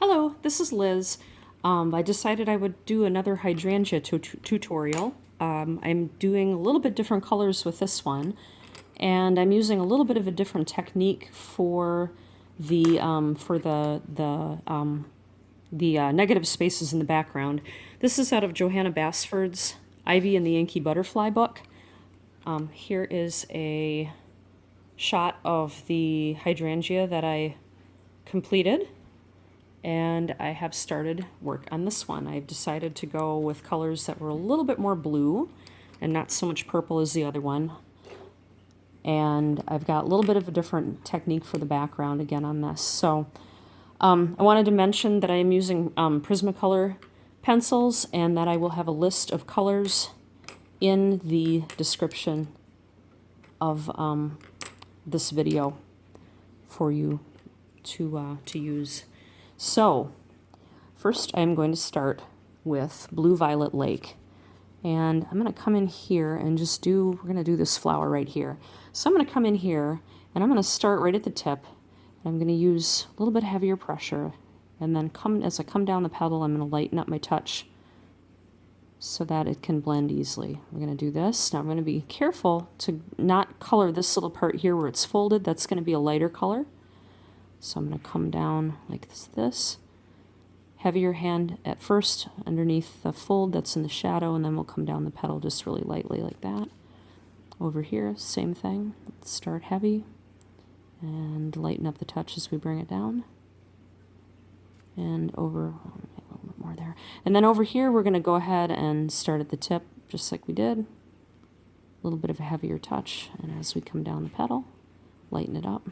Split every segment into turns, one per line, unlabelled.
Hello, this is Liz. I decided I would do another hydrangea tutorial. I'm doing a little bit different colors with this one, and I'm using a little bit of a different technique for the negative spaces in the background. This is out of Johanna Basford's Ivy and the Inky Butterfly book. Here is a shot of the hydrangea that I completed. And I have started work on this one. I've decided to go with colors that were a little bit more blue and not so much purple as the other one. And I've got a little bit of a different technique for the background again on this. So I wanted to mention that I am using Prismacolor pencils and that I will have a list of colors in the description of this video for you to use. So, first I'm going to start with Blue Violet Lake. And I'm going to come in here and we're going to do this flower right here. So I'm going to come in here and I'm going to start right at the tip. I'm going to use a little bit heavier pressure. And then as I come down the petal, I'm going to lighten up my touch so that it can blend easily. We're going to do this. Now I'm going to be careful to not color this little part here where it's folded. That's going to be a lighter color. So I'm going to come down like this. Heavier hand at first underneath the fold that's in the shadow, and then we'll come down the petal just really lightly like that. Over here, same thing. Let's start heavy and lighten up the touch as we bring it down. And over, a little bit more there. And then over here, we're going to go ahead and start at the tip just like we did. A little bit of a heavier touch, and as we come down the petal, lighten it up.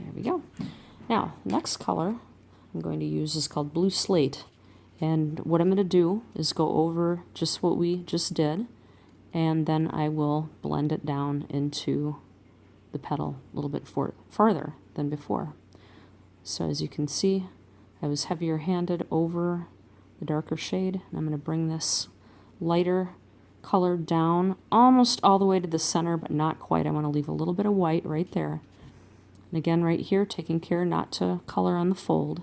There we go. Now, next color I'm going to use is called Blue Slate. And what I'm going to do is go over just what we just did, and then I will blend it down into the petal a little bit farther than before. So as you can see, I was heavier handed over the darker shade, and I'm going to bring this lighter color down almost all the way to the center, but not quite. I want to leave a little bit of white right there. And again, right here, taking care not to color on the fold.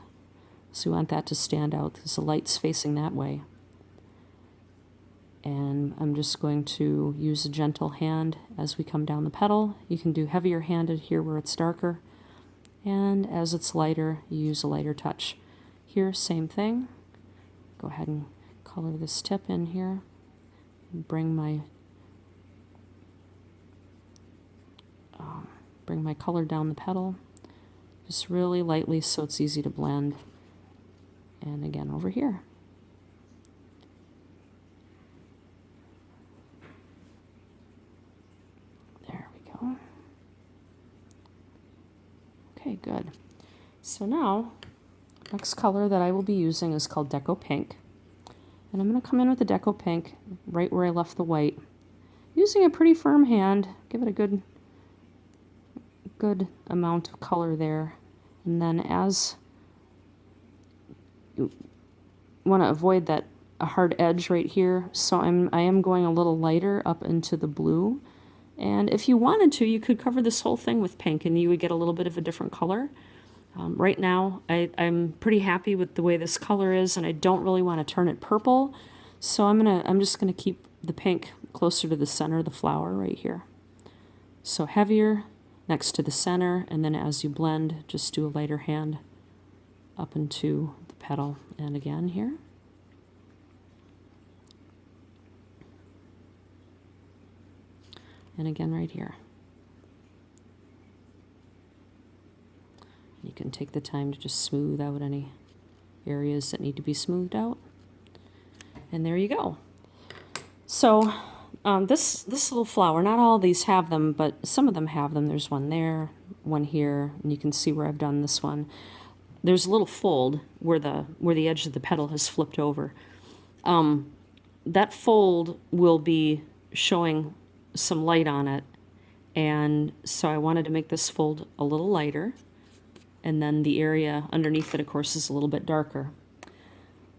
So we want that to stand out because the light's facing that way. And I'm just going to use a gentle hand as we come down the petal. You can do heavier handed here where it's darker. And as it's lighter, you use a lighter touch. Here, same thing. Go ahead and color this tip in here. And bring my color down the petal, just really lightly so it's easy to blend. And again over here. There we go. Okay, good. So now, next color that I will be using is called Deco Pink. And I'm going to come in with the Deco Pink right where I left the white. Using a pretty firm hand, give it a good amount of color there. And then as you want to avoid that a hard edge right here, so I am going a little lighter up into the blue. And if you wanted to, you could cover this whole thing with pink and you would get a little bit of a different color. Right now I'm pretty happy with the way this color is, and I don't really want to turn it purple, so I'm just gonna keep the pink closer to the center of the flower right here. So heavier next to the center, and then as you blend, just do a lighter hand up into the petal. And again here. And again right here. You can take the time to just smooth out any areas that need to be smoothed out. And there you go. So this little flower, not all of these have them, but some of them have them. There's one there, one here, and you can see where I've done this one. There's a little fold where the edge of the petal has flipped over. That fold will be showing some light on it, and so I wanted to make this fold a little lighter, and then the area underneath it, of course, is a little bit darker.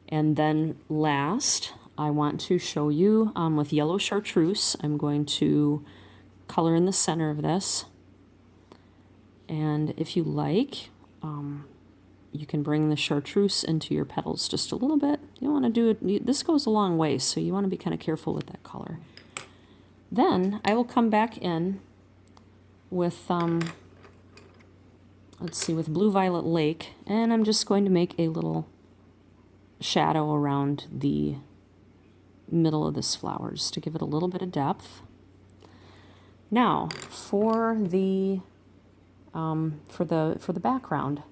And then last, I want to show you with yellow Chartreuse. I'm going to color in the center of this. And if you like, you can bring the Chartreuse into your petals just a little bit. You want to do it, this goes a long way, so you want to be kind of careful with that color. Then I will come back in with, let's see, with Blue Violet Lake, and I'm just going to make a little shadow around the middle of this flower just to give it a little bit of depth. Now for the background,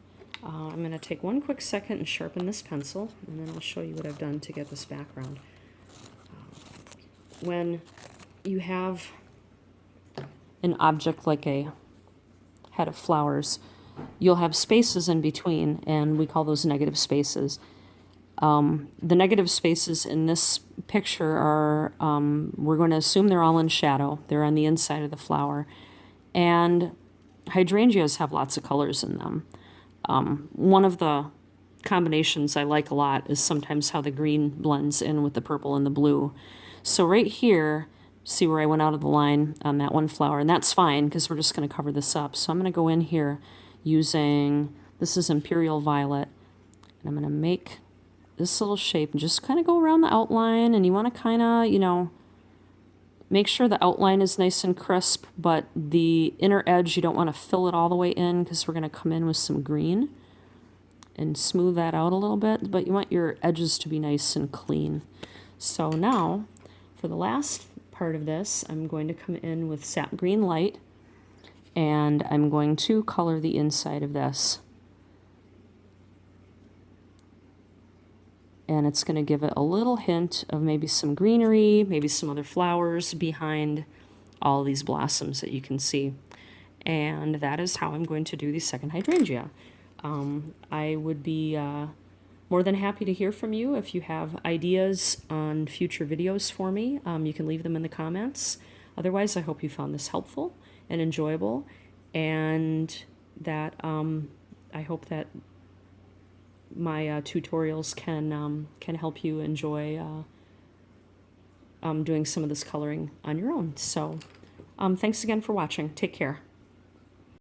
I'm going to take one quick second and sharpen this pencil, and then I'll show you what I've done to get this background. When you have an object like a head of flowers, you'll have spaces in between, and we call those negative spaces. The negative spaces in this picture are, we're going to assume they're all in shadow. They're on the inside of the flower. And hydrangeas have lots of colors in them. One of the combinations I like a lot is sometimes how the green blends in with the purple and the blue. So right here, see where I went out of the line on that one flower, and that's fine because we're just going to cover this up. So I'm going to go in here using, this is Imperial Violet, and I'm going to make this little shape and just kind of go around the outline, and you want to kind of, you know, make sure the outline is nice and crisp, but the inner edge, you don't want to fill it all the way in because we're going to come in with some green and smooth that out a little bit, but you want your edges to be nice and clean. So now, for the last part of this, I'm going to come in with Sap Green Light, and I'm going to color the inside of this. And it's going to give it a little hint of maybe some greenery, maybe some other flowers behind all these blossoms that you can see. And that is how I'm going to do the second hydrangea. I would be more than happy to hear from you. If you have ideas on future videos for me, you can leave them in the comments. Otherwise, I hope you found this helpful and enjoyable, and that I hope that my tutorials can help you enjoy doing some of this coloring on your own. So thanks again for watching. Take care.